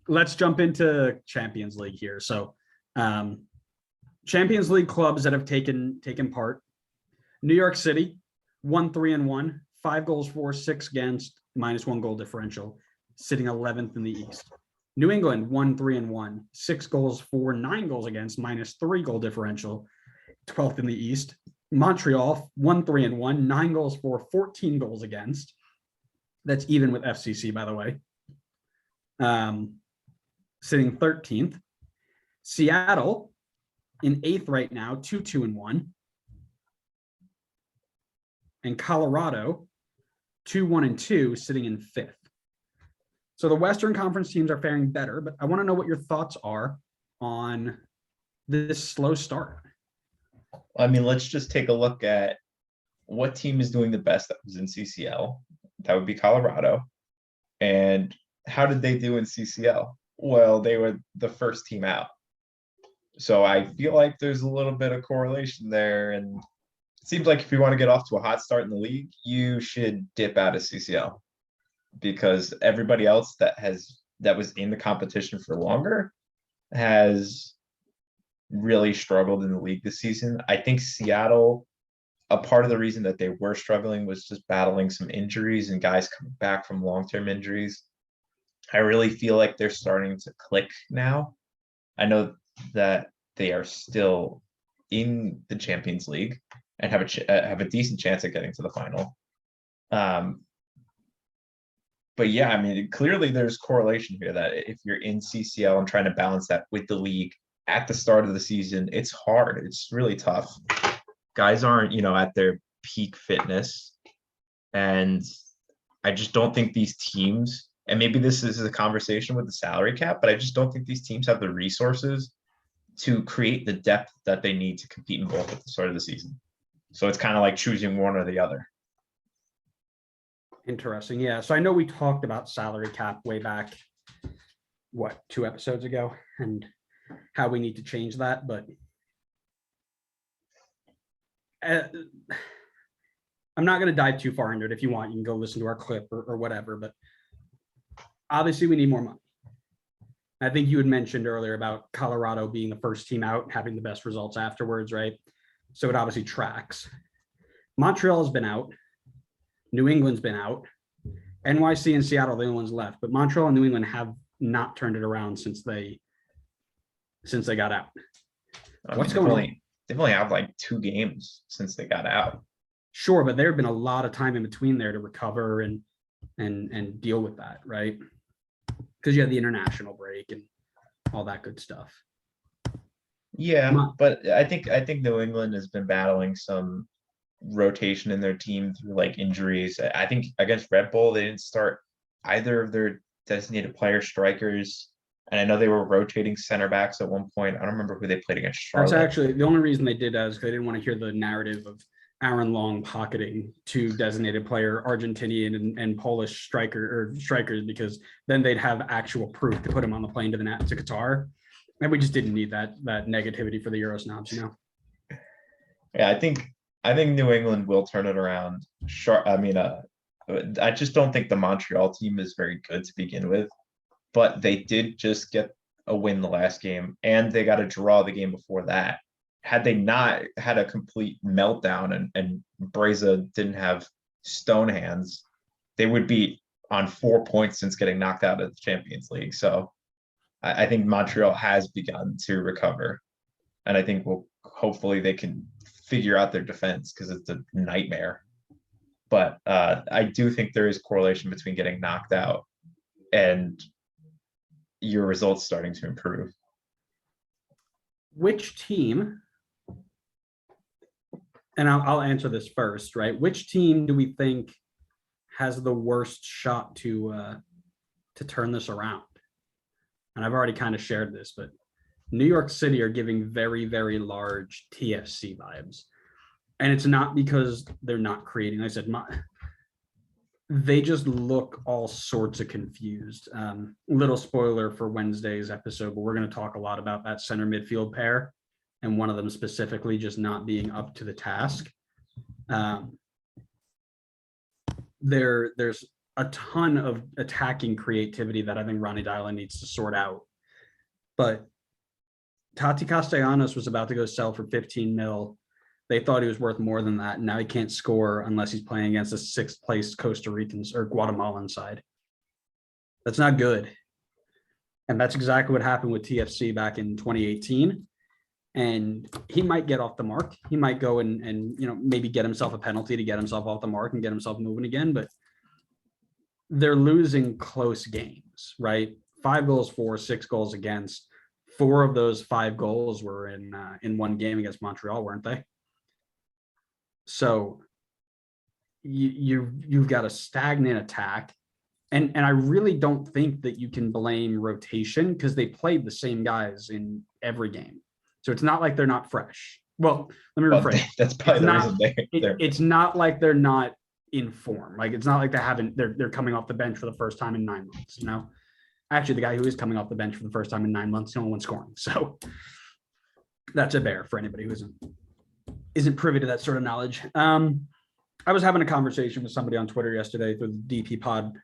Let's jump into Champions League here. So, Champions League clubs that have taken part: New York City, 1-3-1, 5 goals for, 6 against, -1 goal differential, sitting 11th in the East. New England, 1-3-1, 6 goals for, 9 goals against, -3 goal differential, 12th in the East. Montreal, 1-3-1, 9 goals for, 14 goals against. That's even with FCC, by the way. Sitting 13th. Seattle in 8th right now, 2-2-1. And Colorado, 2-1-2, sitting in 5th. So the Western Conference teams are faring better, but I want to know what your thoughts are on this slow start. I mean, let's just take a look at what team is doing the best that was in CCL. That would be Colorado. And how did they do in CCL? Well, they were the first team out. So I feel like there's a little bit of correlation there. And it seems like if you want to get off to a hot start in the league, you should dip out of CCL, because everybody else that was in the competition for longer has really struggled in the league this season. I think Seattle, a part of the reason that they were struggling was just battling some injuries and guys coming back from long-term injuries. I really feel like they're starting to click now. I know that they are still in the Champions League and have a decent chance at getting to the final. But yeah, I mean, clearly there's correlation here that if you're in CCL and trying to balance that with the league at the start of the season, it's hard. It's really tough. Guys aren't, at their peak fitness. And I just don't think these teams, and maybe this is a conversation with the salary cap, but I just don't think these teams have the resources to create the depth that they need to compete in both at the start of the season. So it's kind of like choosing one or the other. Interesting. Yeah. So I know we talked about salary cap way back, 2 episodes ago, and how we need to change that. But I'm not going to dive too far into it. If you want, you can go listen to our clip or whatever. But obviously, we need more money. I think you had mentioned earlier about Colorado being the first team out, having the best results afterwards, right? So it obviously tracks. Montreal has been out. New England's been out. NYC and Seattle, the only ones left. But Montreal and New England have not turned it around since they got out. What's going on? They've only had like 2 games since they got out. Sure, but there have been a lot of time in between there to recover and deal with that, right? Because you have the international break and all that good stuff. Yeah, but I think New England has been battling some rotation in their team through like injuries. I think against Red Bull, they didn't start either of their designated player strikers. And I know they were rotating center backs at one point. I don't remember who they played against. Charlotte. That's actually the only reason they did that is because they didn't want to hear the narrative of Aaron Long pocketing 2 designated player Argentinian and Polish strikers, because then they'd have actual proof to put him on the plane to Qatar. And we just didn't need that negativity for the Euro snobs, Yeah, I think New England will turn it around. I just don't think the Montreal team is very good to begin with, but they did just get a win the last game, and they got a draw the game before that. Had they not had a complete meltdown and Breza didn't have stone hands, they would be on 4 points since getting knocked out of the Champions League. So I think Montreal has begun to recover, and I think hopefully they can figure out their defense, because it's a nightmare. But I do think there is correlation between getting knocked out and your results starting to improve. Which team, and I'll answer this first, right? Which team do we think has the worst shot to turn this around? And I've already kind of shared this, but New York City are giving very, very large TFC vibes. And it's not because they're not creating. Like I said, they just look all sorts of confused. Little spoiler for Wednesday's episode, but we're going to talk a lot about that center midfield pair, and one of them specifically just not being up to the task. There's a ton of attacking creativity that I think Ronnie Dylan needs to sort out. But Tati Castellanos was about to go sell for 15 mil. They thought he was worth more than that. And now he can't score unless he's playing against a sixth place Costa Rican or Guatemalan side. That's not good. And that's exactly what happened with TFC back in 2018. And he might get off the mark. He might go and maybe get himself a penalty to get himself off the mark and get himself moving again. But they're losing close games, right? 5 goals for, 6 goals against. 4 of those 5 goals were in one game against Montreal, weren't they? So you've got a stagnant attack. And I really don't think that you can blame rotation because they played the same guys in every game. So it's not like they're not fresh. Well, let me rephrase. That's probably the reason it's not like they're not in form. Like it's not like they're coming off the bench for the first time in 9 months, Actually, the guy who is coming off the bench for the first time in 9 months, the only one scoring. So that's a bear for anybody who isn't privy to that sort of knowledge. I was having a conversation with somebody on Twitter yesterday through the DP Pod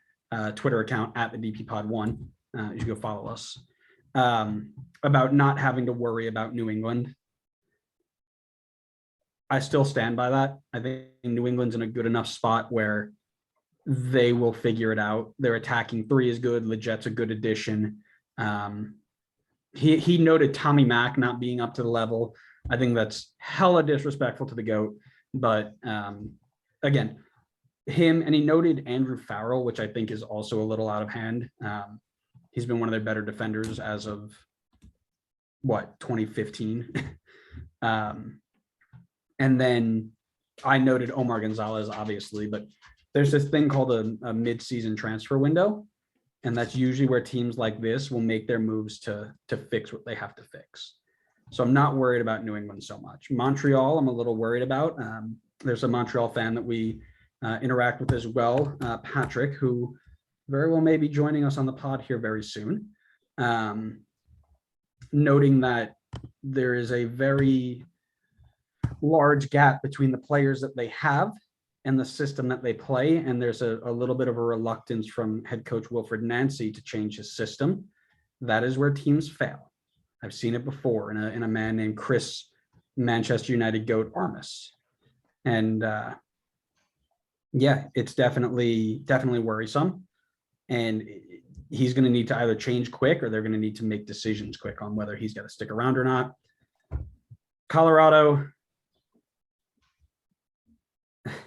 Twitter account at the DP Pod 1. You should go follow us. About not having to worry about New England. I still stand by that. I think New England's in a good enough spot where they will figure it out. Their attacking 3 is good. Leget's a good addition. He noted Tommy Mack not being up to the level. I think that's hella disrespectful to the GOAT. But again, him, and he noted Andrew Farrell, which I think is also a little out of hand. He's been one of their better defenders as of 2015. And then I noted Omar Gonzalez, obviously, but there's this thing called a mid-season transfer window. And that's usually where teams like this will make their moves to fix what they have to fix. So I'm not worried about New England so much. Montreal, I'm a little worried about. There's a Montreal fan that we interact with as well, Patrick, who very well may be joining us on the pod here very soon, noting that there is a very large gap between the players that they have and the system that they play, and there's a little bit of a reluctance from head coach Wilfred Nancy to change his system. That is where teams fail. I've seen it before in a man named Chris Manchester United GOAT Armas. And it's definitely worrisome. And he's going to need to either change quick or they're going to need to make decisions quick on whether he's got to stick around or not. Colorado,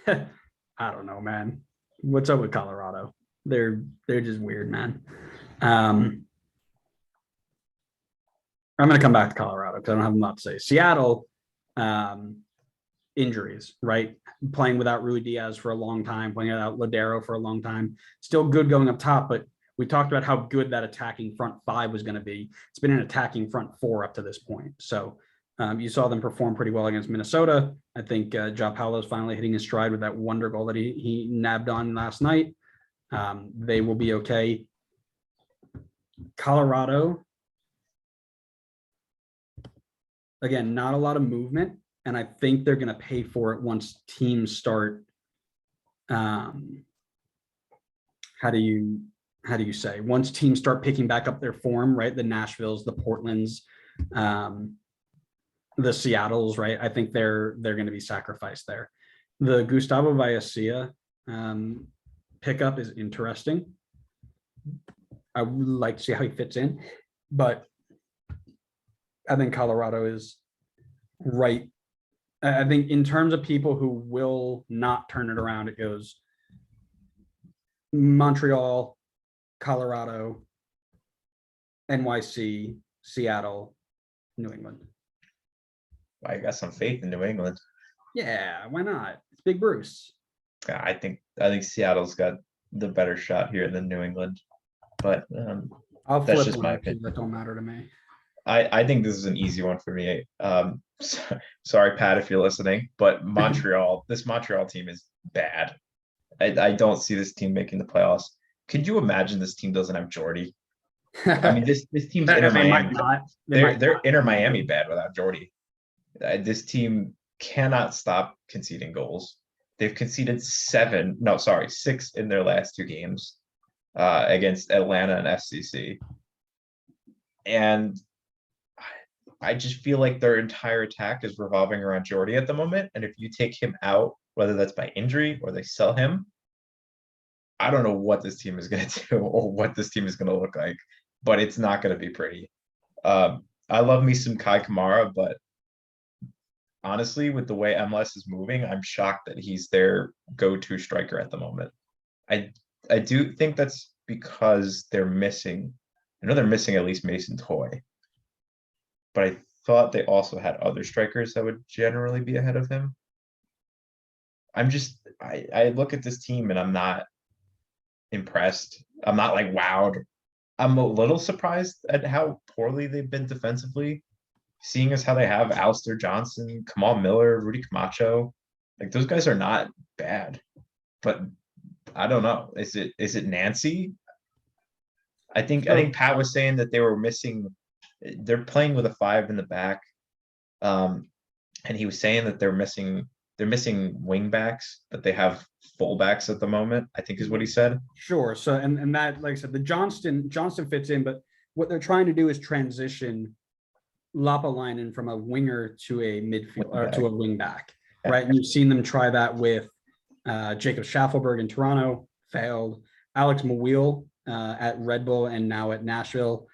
I don't know, man. What's up with Colorado? They're just weird, man. I'm going to come back to Colorado because I don't have a lot to say. Seattle, injuries, right? Playing without Rui Diaz for a long time, playing without Ladero for a long time. Still good going up top, but we talked about how good that attacking front 5 was going to be. It's been an attacking front 4 up to this point. So you saw them perform pretty well against Minnesota. I think Ja Paulo is finally hitting his stride with that wonder goal that he nabbed on last night. They will be okay. Colorado, again, not a lot of movement, and I think they're going to pay for it once teams start. How do you say? Once teams start picking back up their form, right? The Nashvilles, the Portlands, the Seattles, right? I think they're going to be sacrificed there. The Gustavo Vallecilla pickup is interesting. I would like to see how he fits in, but I think Colorado is right. I think in terms of people who will not turn it around, it goes Montreal, Colorado, NYC, Seattle, New England. I got some faith in New England. Yeah, why not? It's Big Bruce. I think Seattle's got the better shot here than New England, but I'll that's flip just my one. opinion. That don't matter to me. I think this is an easy one for me. Sorry, Pat, if you're listening, but this Montreal team is bad. I don't see this team making the playoffs. Could you imagine this team doesn't have Jordy? I mean, this team's Inter Miami. They're Inter Miami bad without Jordy. This team cannot stop conceding goals. they've conceded 6 in their last 2 games against Atlanta and FCC. And I just feel like their entire attack is revolving around Jordy at the moment. And if you take him out, whether that's by injury or they sell him, I don't know what this team is going to do or what this team is going to look like, but it's not going to be pretty. I love me some Kai Kamara, but honestly, with the way MLS is moving, I'm shocked that he's their go-to striker at the moment. I do think that's because they're missing. I know they're missing at least Mason Toy, but I thought they also had other strikers that would generally be ahead of him. I look at this team and I'm not impressed. I'm not like wowed. I'm a little surprised at how poorly they've been defensively, seeing as how they have Alistair Johnson, Kamal Miller, Rudy Camacho. Like those guys are not bad, but I don't know. Is it Nancy? I think Pat was saying that they were missing. They're playing with a 5 in the back, and he was saying that they're missing wing backs, but they have fullbacks at the moment, I think is what he said. Sure. So and that, like I said, the Johnston fits in, but what they're trying to do is transition Lapalainen from a winger to a midfield or to a wing back, right? And you've seen them try that with Jacob Schaffelberg in Toronto, failed. Alex Mawil at Red Bull and now at Nashville,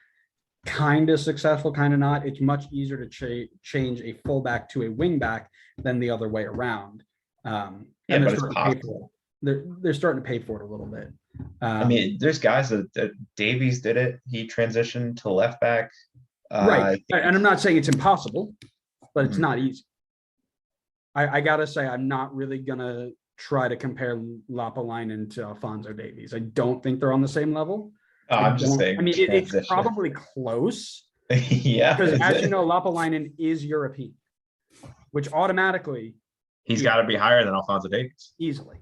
kind of successful, kind of not. It's much easier to change a fullback to a wing back than the other way around. And they're starting to pay for it. They're starting to pay for it a little bit. I mean, there's guys that Davies did it. He transitioned to left back. Right. And I'm not saying it's impossible, but it's not easy. I gotta say, I'm not really gonna try to compare Lapalainen to Alphonso Davies. I don't think they're on the same level. I'm just saying. I mean, it's probably close. Yeah. Because as you know, Lapalainen is European, which automatically he's got to be higher than Alphonso Davies. Easily.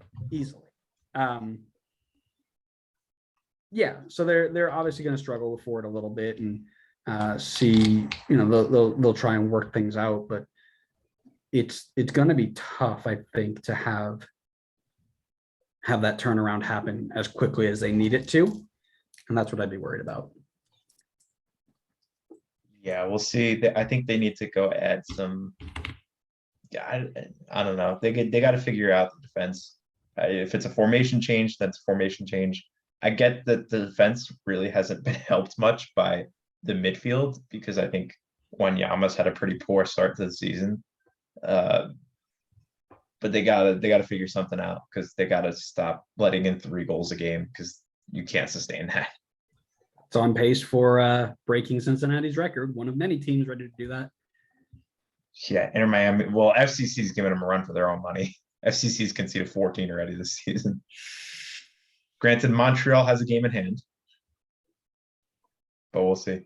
Yeah, so they're obviously going to struggle for it a little bit and see, they'll try and work things out, but it's going to be tough, I think, to have that turnaround happen as quickly as they need it to, and that's what I'd be worried about. Yeah, we'll see. I think they need to go add some. Yeah, I don't know. They got to figure out the defense. If it's a formation change, that's a formation change. I get that the defense really hasn't been helped much by the midfield because I think Wanyama's had a pretty poor start to the season. But they gotta figure something out because they gotta stop letting in 3 goals a game because you can't sustain that. It's on pace for breaking Cincinnati's record. One of many teams ready to do that. Yeah, Inter Miami. Well, FCC's giving them a run for their own money. FCC's conceded 14 already this season. Granted, Montreal has a game in hand, but we'll see.